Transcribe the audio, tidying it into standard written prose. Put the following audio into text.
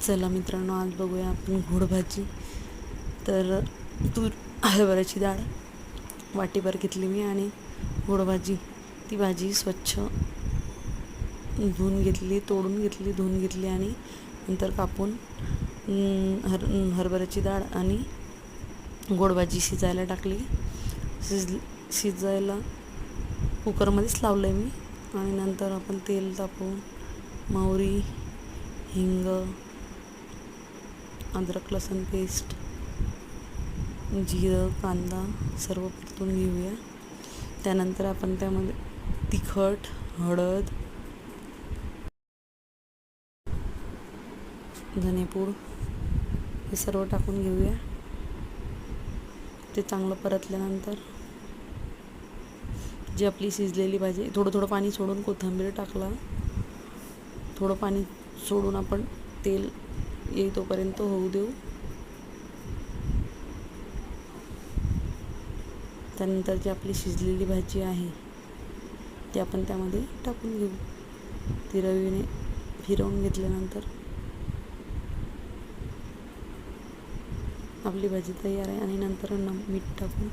चला मित्रांनो, आज बघूया आपण गोड भाजी. तर हरभऱ्याची डाळ वाटीभर घेतली मी आणि गोड भाजी, ती भाजी स्वच्छ धुवून घेतली, तोडून घेतली, धुवून घेतली आणि नंतर कापून हरभऱ्याची डाळ आणि गोड भाजी शिजायला टाकली. शिजायला कुकरमध्येच लावलं आहे मी. आणि नंतर आपण तेल तापवून मोहरी, हिंग, अद्रक लसूण पेस्ट, जिरं, कांदा सर्व परतून घेऊया. त्यानंतर आपण त्यामध्ये तिखट, हळद, धनेपूड हे सर्व टाकून घेऊया. ते चांगलं परतल्यानंतर जी आपली शिजलेली भाजी, थोडं पाणी सोडून कोथिंबीर टाकला. थोडं पाणी सोडून आपण तेल येई तोपर्यंत होऊ देऊ. त्यानंतर जी आपली शिजलेली भाजी आहे ती आपण त्यामध्ये टाकून घेऊ. ती रवीने फिरवून घेतल्यानंतर आपली भाजी तयार आहे. आणि नंतर मीठ टाकून